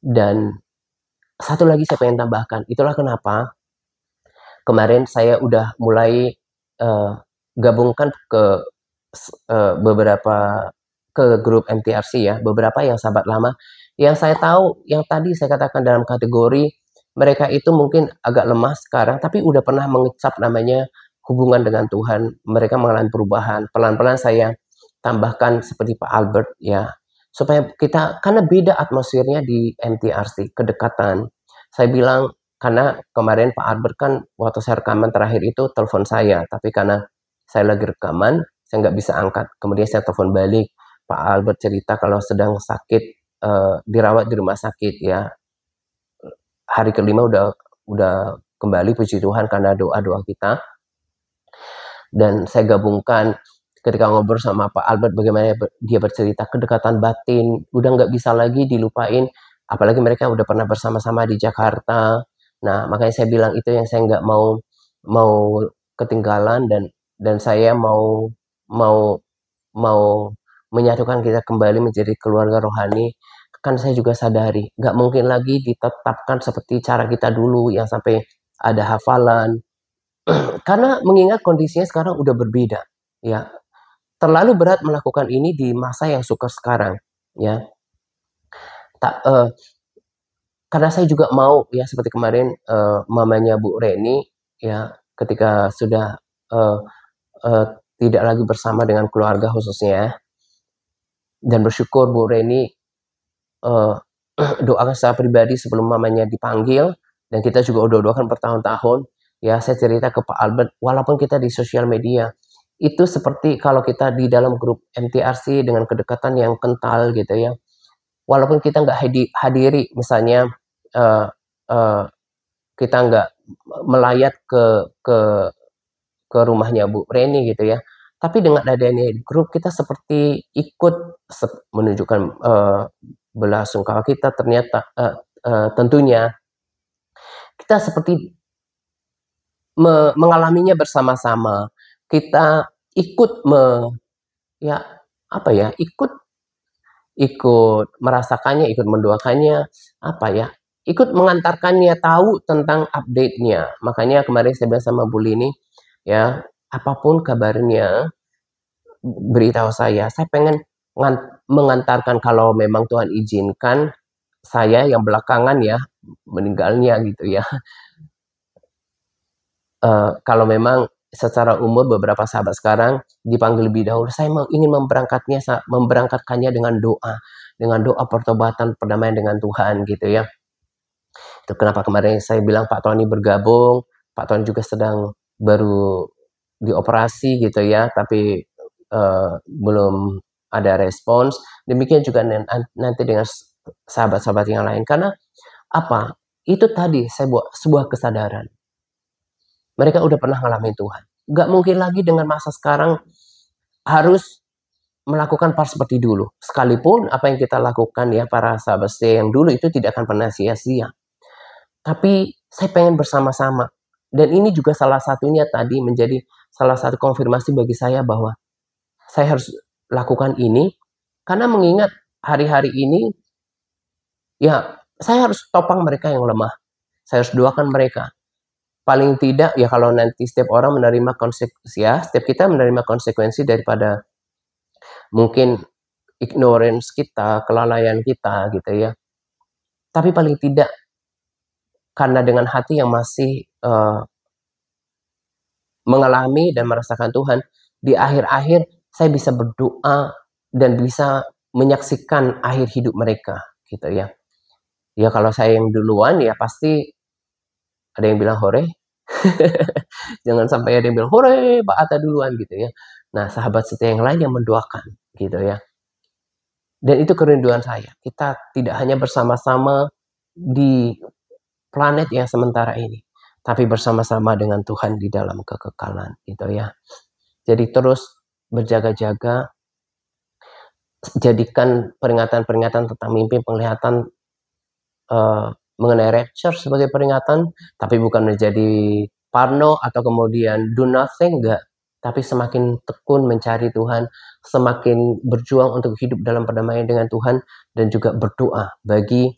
Dan satu lagi saya pengen tambahkan, itulah kenapa kemarin saya udah mulai gabungkan ke beberapa ke grup MTRC, ya, beberapa yang sahabat lama yang saya tahu, yang tadi saya katakan dalam kategori mereka itu mungkin agak lemah sekarang, tapi udah pernah mengecap namanya hubungan dengan Tuhan. Mereka mengalami perubahan. Pelan-pelan saya tambahkan seperti Pak Albert, ya, supaya kita, karena beda atmosfernya di MTRC, kedekatan. Saya bilang, karena kemarin Pak Albert kan waktu saya rekaman terakhir itu telepon saya, tapi karena saya lagi rekaman, saya nggak bisa angkat. Kemudian saya telepon balik. Pak Albert cerita kalau sedang sakit, dirawat di rumah sakit ya. Hari kelima udah kembali, puji Tuhan karena doa-doa kita. Dan saya gabungkan ketika ngobrol sama Pak Albert bagaimana dia bercerita kedekatan batin, udah nggak bisa lagi dilupain, apalagi mereka udah pernah bersama-sama di Jakarta. Nah, makanya saya bilang itu yang saya nggak mau ketinggalan, dan saya mau mau mau menyatukan kita kembali menjadi keluarga rohani. Kan saya juga sadari nggak mungkin lagi ditetapkan seperti cara kita dulu yang sampai ada hafalan, karena mengingat kondisinya sekarang udah berbeda ya. Terlalu berat melakukan ini di masa yang suka sekarang ya. Tak, karena saya juga mau ya seperti kemarin, mamanya Bu Reni ya, ketika sudah eh, eh, tidak lagi bersama dengan keluarga khususnya, dan bersyukur Bu Reni eh, doakan secara pribadi sebelum mamanya dipanggil, dan kita juga udah doakan bertahun-tahun ya. Saya cerita ke Pak Albert, walaupun kita di sosial media itu seperti kalau kita di dalam grup MTRC dengan kedekatan yang kental gitu ya, walaupun kita nggak hadiri misalnya, uh, uh, kita nggak melayat ke rumahnya Bu Reni gitu ya, tapi dengan adanya grup kita seperti ikut menunjukkan belasungkawa kita. Ternyata tentunya kita seperti mengalaminya bersama-sama. Kita ikut ya apa ya, ikut merasakannya, ikut mendoakannya, apa ya, ikut mengantarkannya tahu tentang update-nya. Makanya kemarin saya bilang sama Bu Lini, ya, apapun kabarnya, beritahu saya pengen mengantarkan kalau memang Tuhan izinkan, saya yang belakangan ya, meninggalnya gitu ya. Kalau memang secara umur beberapa sahabat sekarang dipanggil lebih dahulu, saya ingin memberangkatkannya dengan doa pertobatan, perdamaian dengan Tuhan gitu ya. Itu kenapa kemarin saya bilang Pak Tony bergabung. Pak Tony juga sedang baru dioperasi gitu ya, tapi belum ada respons. Demikian juga nanti dengan sahabat-sahabat yang lain. Karena apa? Itu tadi saya buat sebuah kesadaran. Mereka udah pernah ngalamin Tuhan. Gak mungkin lagi dengan masa sekarang harus melakukan part seperti dulu. Sekalipun apa yang kita lakukan ya para sahabat saya yang dulu itu tidak akan pernah sia-sia. Tapi saya pengen bersama-sama. Dan ini juga salah satunya tadi menjadi salah satu konfirmasi bagi saya bahwa saya harus lakukan ini. Karena mengingat hari-hari ini, ya saya harus topang mereka yang lemah. Saya harus doakan mereka. Paling tidak ya kalau nanti setiap orang menerima konsekuensi ya, setiap kita menerima konsekuensi daripada mungkin ignorance kita, kelalaian kita gitu ya. Tapi paling tidak karena dengan hati yang masih mengalami dan merasakan Tuhan, di akhir-akhir saya bisa berdoa dan bisa menyaksikan akhir hidup mereka gitu ya. Ya kalau saya yang duluan ya pasti ada yang bilang hore. Jangan sampai ada yang bilang hore Pak Atta duluan gitu ya. Nah, sahabat setia yang lain yang mendoakan gitu ya. Dan itu kerinduan saya. Kita tidak hanya bersama-sama di planet yang sementara ini, tapi bersama-sama dengan Tuhan di dalam kekekalan gitu ya. Jadi terus berjaga-jaga, jadikan peringatan-peringatan tentang mimpi penglihatan mengenai rapture sebagai peringatan, tapi bukan menjadi parno atau kemudian do nothing, enggak. Tapi semakin tekun mencari Tuhan, semakin berjuang untuk hidup dalam perdamaian dengan Tuhan, dan juga berdoa bagi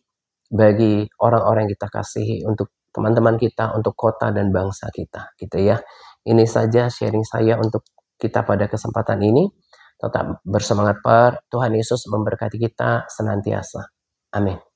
orang-orang yang kita kasihi, untuk teman-teman kita, untuk kota dan bangsa kita gitu ya. Ini saja sharing saya untuk kita pada kesempatan ini. Tetap bersemangat, Tuhan Yesus memberkati kita senantiasa. Amin.